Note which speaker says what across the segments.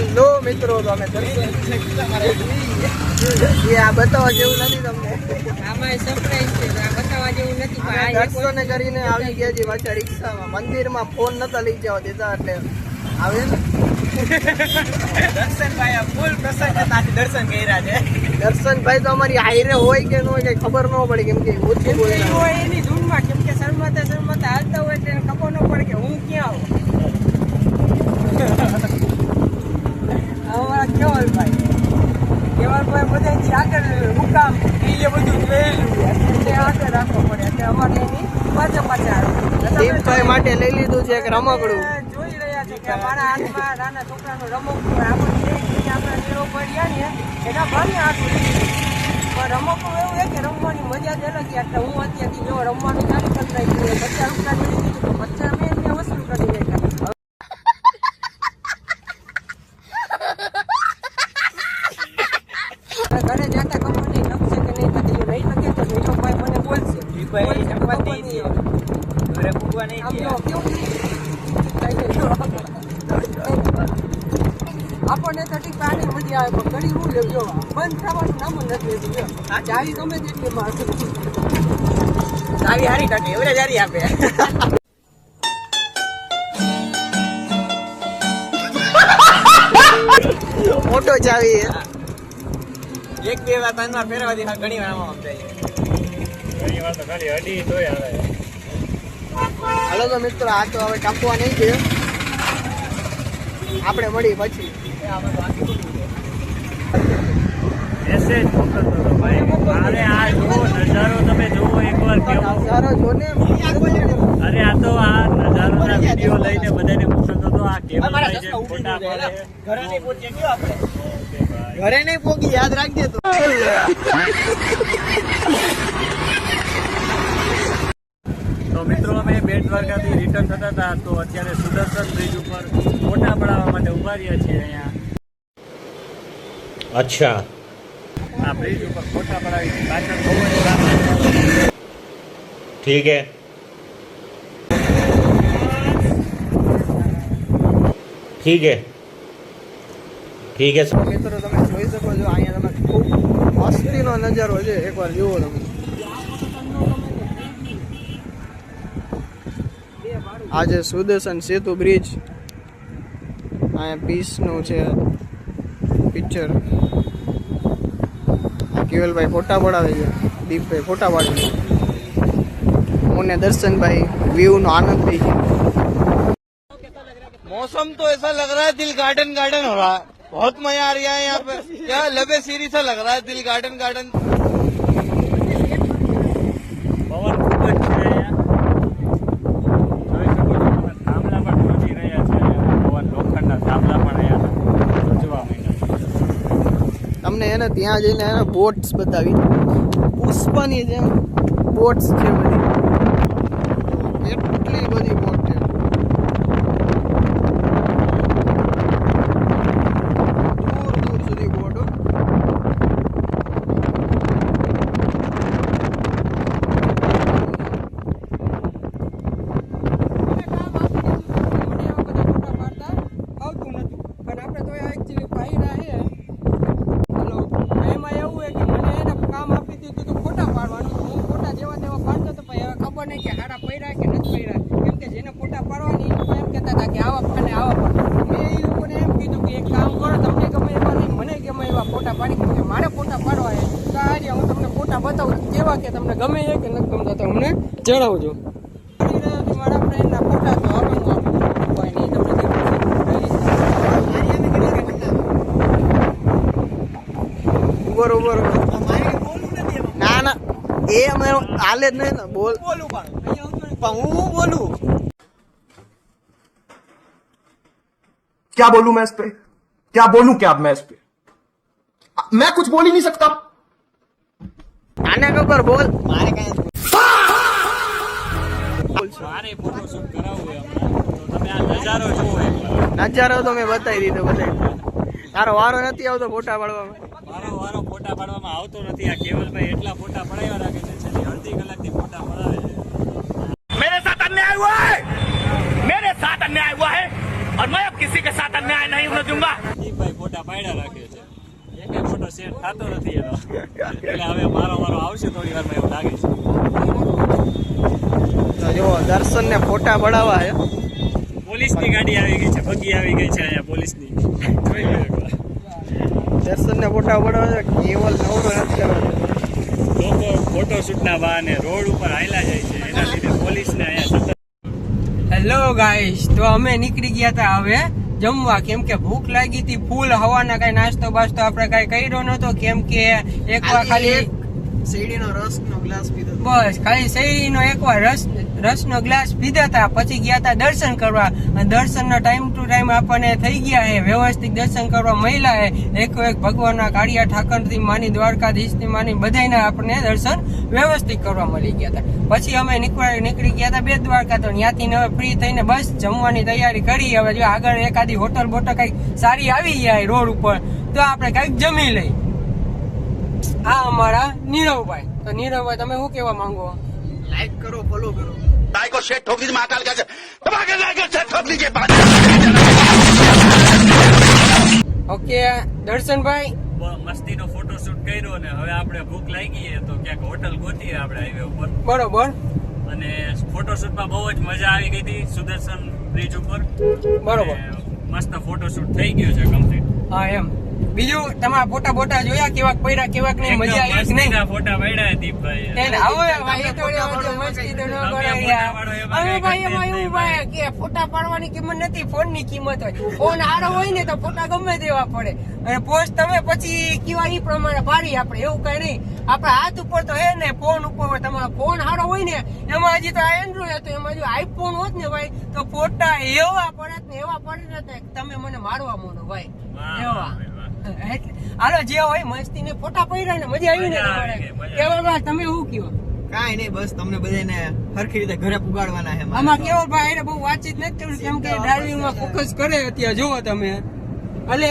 Speaker 1: Hello મિત્રો, તો અમે આ બતાવવા જેવું નથી તમને.
Speaker 2: આમાં સરપ્રાઈઝ છે, આ બતાવવા જેવું નથી. પણ આ
Speaker 1: દર્શન કરીને આવી ગયા છે પાછા રિક્ષામાં. મંદિરમાં ફોન નતા લઈ જવા દેતા એટલે આવે ને.
Speaker 3: દર્શનભાઈ ફૂલ પ્રસન્ન હતા, દર્શન કર્યા છે.
Speaker 1: દર્શનભાઈ તો અમારી હાઈરે હોય કે ન હોય કઈ ખબર ન પડે, કેમ કે ઓછી બોલે
Speaker 2: હોય એની ધૂનમાં. કેમ કે શરમાતા હાલતા હોય એટલે ખબર ન પડે કે હું ક્યાં આવું. કેવલભાઈ બધાથી આગળ મુકામ એ બધું જોયેલું એટલે આગળ રાખવો પડે. એટલે અમારે એની પાછા
Speaker 1: દીપભાઈ માટે લઈ લીધું છે એક રમકડું.
Speaker 2: જોઈ રહ્યા છે કે મારા હાથમાં નાના છોકરાનું રમકડું આપણે નીરો પડ્યા ને એના ભાને આટલું પણ રમકડું એવું છે કે રમવાની મજા જ અલગ. એટલે હું અત્યારથી જો રમવાનું ચાલુ કરી નાખ્યું. ₹50 મળી દીધું તો 50 મેં એને વસૂલ કરી નાખ્યા. ઘરે જતા ખબર નહીં લખશે કે નહીં લખે. જો નહીં લખે તો નીરોભાઈ મને બોલશે. આપણને તો ઠીક પાણી મળી આવે પણ ઘડી હું લેજો બંધ થવાનું નામ જ નથી લેતું. ચાવી ગમે તેટલી મારશે.
Speaker 3: ચાવી હારી કાઢી એવડે જારી આપે.
Speaker 1: મોટો ચાવી
Speaker 3: એક બે વાર ત્રણ વાર ફેરવાથી ઘણી વાર આમાં સમજાય. ઘણી વાર તો ખાલી અડી તોય આવે.
Speaker 1: હાલો તો મિત્રો, આ તો હવે કાપવા નહીં છે, આપણે મળી પછી.
Speaker 3: અરે આ જુઓ નજારો, તમે જુઓ એકવાર કેવો
Speaker 1: નજારો જો ને.
Speaker 3: અરે આ તો આ નજારોના વિડીયો લઈને બધાને મોકલતો હતો. આ કેવલભાઈ જે ફોટા પાડે ઘરે નહીં પહોંચીએ કયો આપણે
Speaker 1: ઘરે નહીં પોગી, યાદ રાખજે તો.
Speaker 3: તો મિત્રો અમે બેટ દ્વારકાથી રિટર્ન થતા હતા તો અત્યારે સુદર્શન બ્રિજ ઉપર ફોટા પડાવવા માટે ઉભા રહ્યા છીએ અહીંયા.
Speaker 4: अच्छा
Speaker 3: આ બ્રિજ ઉપર ફોટા પડાવી પાછળ બહુ જ
Speaker 4: ठीक है ठीक है ठीक है
Speaker 1: તો મિત્રો તમે જોઈ શકો છો, અહીંયા તમે ખૂબ મસ્તીનો નજારો છે, એકવાર જુઓ તમે. આ જે સુદર્શન સેતુ બ્રિજ, અહીંયા પીસનું છે પિક્ચર. કેવલભાઈ ફોટા પડાવે છે, દીપભાઈ ફોટા પાડે છે, હું ને દર્શનભાઈ વ્યૂનો આનંદ લે છે.
Speaker 5: मौसम तो ऐसा लग रहा है दिल गार्डन गार्डन हो रहा है. बहुत मजा आ रहा है यहाँ पे. क्या लबे सीरी सा लग रहा है दिल गार्डन गार्डन.
Speaker 3: પવન ખૂબ જ છે અહીંયા. જોઈ શકો છો તમે થાંભલા પણ પહોંચી રહ્યા છે. પવન લોખંડના થાંભલા પણ અહીંયા પહોંચવા માંડ્યા.
Speaker 1: તમને એને ત્યાં જઈને એને બોટ્સ બતાવી, પુષ્પની જેમ બોટ્સ છે બધી, એટલી બધી બોટ છે. દૂર દૂર સુધી બોટો. મારે ફોટા પાડવા છે તો આજે હું તમને ફોટા બતાવું કેવા કે તમને ગમે છે કે નથી ગમતા તો અમને જણાવજો. મારા ફ્રેન્ડના ફોટા તો હવે હું કોઈ નહીં તમને બરોબર. ના ના એ અમે હાલે જ નહીં ને બોલ
Speaker 5: બોલું પણ હું બોલું.
Speaker 6: क्या बोलूं मैं इस पे, क्या बोलूं क्या अब मैं इस पे, मैं कुछ बोल ही नहीं सकता.
Speaker 1: આને ખબર બોલ.
Speaker 5: મારે કઈ
Speaker 3: મારે ફોટોશૂટ કરાવવું હોય તો તમે આ નજારો જુઓ એકવાર.
Speaker 1: નજારો તો મેં બતાવી દીધો બતાવી. તારો વારો નથી આવતો ફોટા પાડવામાં.
Speaker 3: વારો ફોટા પાડવામાં આવતો નથી. આ કેવલભાઈ એટલા ફોટા પડાવ્યા રાખે છે, છેલ્લી અડધી કલાકથી ફોટા પડાવે છે.
Speaker 5: मेरे साथ अन्याय हुआ है, मेरे साथ अन्याय हुआ है
Speaker 3: और मैं अब किसी के साथ अन्याय नहीं होने दूंगा। ઈ ભાઈ ફોટા પાડ્યા રાખે છે, એકે ફોટો શેર થતો નથી એનો, એટલે હવે મારો આવશે થોડી વારમાં એવું લાગે છે.
Speaker 1: તો જો દર્શન ને ફોટા પડાવવા છે.
Speaker 3: પોલીસની ગાડી આવી ગઈ છે, બગી આવી ગઈ છે અહીંયા પોલીસની. જોઈ લો એકવાર.
Speaker 1: દર્શન ને ફોટા પડાવવા છે. કેવલ નવરો નથી કરવાનો.
Speaker 3: લોકો ફોટોશૂટના બહાને રોડ ઉપર હાલ્યા જાય છે, એના લીધે પોલીસને અહીંયા સતત.
Speaker 1: હેલો ગાઈસ, તો અમે નીકળી ગયા હતા હવે જમવા, કેમ કે ભૂખ લાગી હતી ફૂલ. હવાના કઈ નાસ્તો બાસ્તો આપણે કઈ કર્યો નતો, કેમ કે એકવાર ખાલી
Speaker 2: શેરડીનો રસનો ગ્લાસ પીધો.
Speaker 1: બસ ખાલી શેરડીનો એકવાર રસનો ગ્લાસ પીધા હતા. પછી ગયા હતા દર્શન કરવા. દર્શનનો ટાઈમ ટુ ટાઈમ આપણને થઈ ગયા છે, વ્યવસ્થિત દર્શન કરવા મળ્યા છે. એક ભગવાનના કાળિયા ઠાકરથી માની, દ્વારકાધીશથી માની બધાયના આપણને દર્શન વ્યવસ્થિત કરવા મળી ગયા હતા. પછી અમે નીકળી ગયા હતા બેટ દ્વારકા. તો ત્યાંથી હવે ફ્રી થઈને બસ જમવાની તૈયારી કરી. હવે જો આગળ એકાદી હોટલ બોટલ કઈક સારી આવી જાય રોડ ઉપર તો આપણે કઈક જમી લઈ. આ અમારા નીરવભાઈ. તો નીરવભાઈ તમે શું કેવા માંગો?
Speaker 2: લાઈક કરો, ફોલો કરો.
Speaker 5: गाय को शेट ठोक दीजिए, महाकाल का गाय को शेट ठोक दीजिए.
Speaker 1: ઓકે દર્શનભાઈ,
Speaker 3: મસ્તીનો ફોટોશૂટ કર્યો ને હવે આપણે ભૂખ લાગી છે તો ક્યાંક હોટલ ગોતીએ આપણે હાઈવે ઉપર.
Speaker 1: બરોબર.
Speaker 3: અને ફોટોશૂટમાં બહુ જ મજા આવી ગઈ હતી સુદર્શન બ્રિજ ઉપર.
Speaker 1: બરોબર.
Speaker 3: અને મસ્ત ફોટોશૂટ થઈ ગયું છે કમ્પ્લીટ.
Speaker 1: હા એમ. બીજું તમારા ફોટા જોયા કેવાક પડ્યા કેવાક નહીં, મજા આવી કે નહીં?
Speaker 3: ફોટા પડ્યા દીપભાઈ.
Speaker 1: એને આવો ભાઈ તો મસ્તી તો ન કરાય યાર. હવે ભાઈ એમાં એવું ભાઈ કે ફોટા પાડવાની કિંમત નથી, ફોન ની કિંમત હોય. ફોન હારો હોય ને તો ફોટા ગમે દેવા પડે, અને પોસ્ટ તમે પછી કેવા ઈ પ્રમાણે પાડી આપણે, એવું કઈ નહીં. આપણા હાથ ઉપર તો હે ને, ફોન ઉપર હોય. તમારો ફોન હારો હોય ને, એમાં હજી તો એન્ડ્રોઈડ હતો, એમાં જો આઈફોન હોત ને ભાઈ તો ફોટા એવા પડત ને એવા પડે ને તમે મને મારવા માંડો ભાઈ એવા. હાલો જે હોય મસ્તી ને ફોટા પડ્યા ને મજા આવી ને તમારે. કેવલભાઈ તમે શું કયો?
Speaker 2: કાંઈ નહીં, બસ તમને બધાને સરખી રીતે ઘરે પુગાડવાના છે.
Speaker 1: આમાં કેવલભાઈ એને બહુ વાતચીત નથી કરી, કેમ કે ડ્રાઇવિંગ માં ફોકસ કરે અત્યારે જોવો તમે. એટલે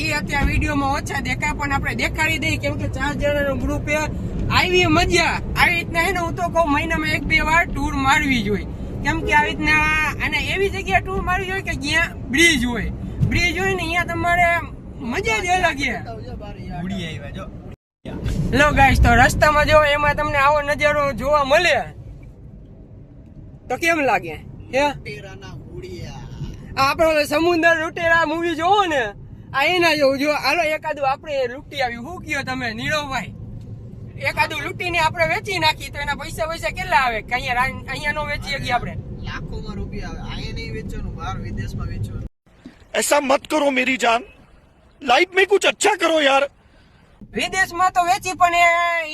Speaker 1: એ અત્યારે વિડીયોમાં ઓછા દેખાય, પણ આપણે દેખાડી દઈએ, કેમ કે 4 જણાનું ગ્રુપ આવી મજા. આવી રીતના હે ને હું તો કહું મહિનામાં 1-2 વાર ટૂર મારવી જોઈએ, કેમ કે આવી રીતના અને એવી જગ્યાએ ટૂર મારવી જોઈએ કે જ્યાં બ્રિજ હોય ને અહીંયા તમારે મજા જ અલગ છે.
Speaker 2: ઉડી આવ્યા જો.
Speaker 1: હેલો ગાઈસ, તો રસ્તામાં જો એમાં તમને આવો નજારો જોવા મળે તો કેમ લાગે? હે
Speaker 2: તેરાના ઉડિયા.
Speaker 1: આપડે સમુદ્ર લૂંટેરા મૂવી જોવો ને, આ એના જેવું જો. હાલો એકાદું આપણે લૂંટી આવ્યું. શું કયો તમે નીરવભાઈ? એકાદું લૂંટીને આપણે વેચી નાખી તો એના પૈસા કેટલા આવે? કે અહીંયા નો વેચી શકીએ આપણે?
Speaker 2: લાખોમાં રૂપિયા આવે. અહીંયા નહીં વેચવાનું, બહાર વિદેશમાં વેચવાનું.
Speaker 6: ऐसा मत करो मेरी जान, लाइफ में कुछ अच्छा करो यार.
Speaker 1: વિદેશમાં તો વેચી, પણ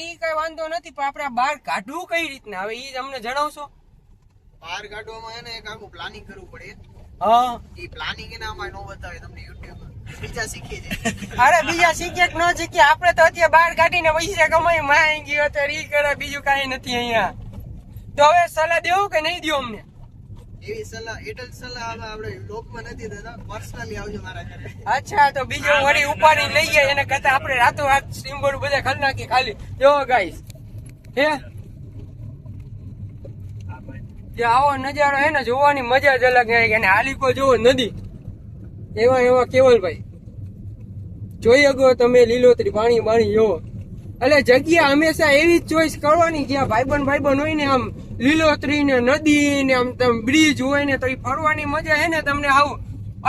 Speaker 1: ઈ કઈ વાંધો નથી, પણ આપણે બહાર કાઢવું કઈ રીતના હવે ઈ અમને જણાવશો?
Speaker 2: બહાર કાઢવામાં એને એક આખું પ્લાનિંગ કરવું પડે.
Speaker 1: હા,
Speaker 2: એ પ્લાનિંગ એના આમાં ન બતાવે તમને યુટ્યુબ બીજા શીખી જાય.
Speaker 1: અરે બીજા શીખે કે ન શીખે, આપણે તો અત્યારે બહાર કાઢીને પૈસા કમાઈ માં ગયો અત્યારે ઈ કરે, બીજું કઈ નથી અહીંયા. તો હવે સલાહ દેવું કે નહીં દો અમને?
Speaker 2: એવી સલાહ એડલ્ટ સલાહ હવે આપણે લોકમાં નથી દેતા, પર્સનલી આવજો મારા ઘરે.
Speaker 1: અચ્છા, તો બીજો વળી ઉપાડી લઈ જાય એને કરતા આપણે રાતો રાત સ્ટ્રીમ બોર્ડ બધા ખાલી નાખી ખાલી. જો ગાઈસ હે જે આવો નજારો હે ને જોવાની મજા જ અલગ છે. અને હાલીકો જોવો નદી, એવા કેવલભાઈ જોઈ શકો તમે, લીલોતરી પાણી જોવો. એટલે જગ્યા હંમેશા એવી જ ચોઈસ કરવાની જ્યાં ભાઈબંધ હોય ને, આમ લીલોતરી ને નદી ને આમ બ્રિજ હોય ને, તો એ ફરવાની મજા છે ને તમને આવું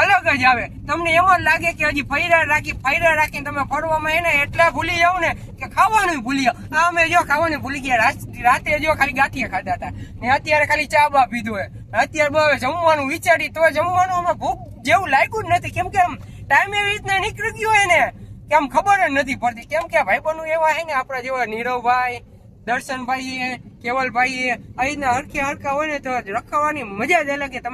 Speaker 1: અલગ જ આવે. તમને એમ જ લાગે કે હજી ફૈરા રાખીને તમે ફરવામાં એને એટલા ભૂલી જાવ ને કે ખાવાનું ભૂલી જાવ. આ અમે જો ખાવાનું ભૂલી ગયા, રાતે જો ખાલી ગાંઠિયા ખાધા હતા ને અત્યારે ખાલી ચા બા પીધો હોય. અત્યારે બહુ જમવાનું વિચારી તો જમવાનું અમે ભૂખ જેવું લાગ્યું જ નથી, કેમ કે આમ ટાઈમ એવી રીતના નીકળી ગયો હોય ને કે આમ ખબર જ નથી પડતી. કેમ કે ભાઈબંધો એવા હે ને આપણા જેવા નીરવભાઈ, દર્શનભાઈ, કેવલભાઈ, આવી રીતના હરખા હોય ને તો રખવાની મજા જ અલગ. તમે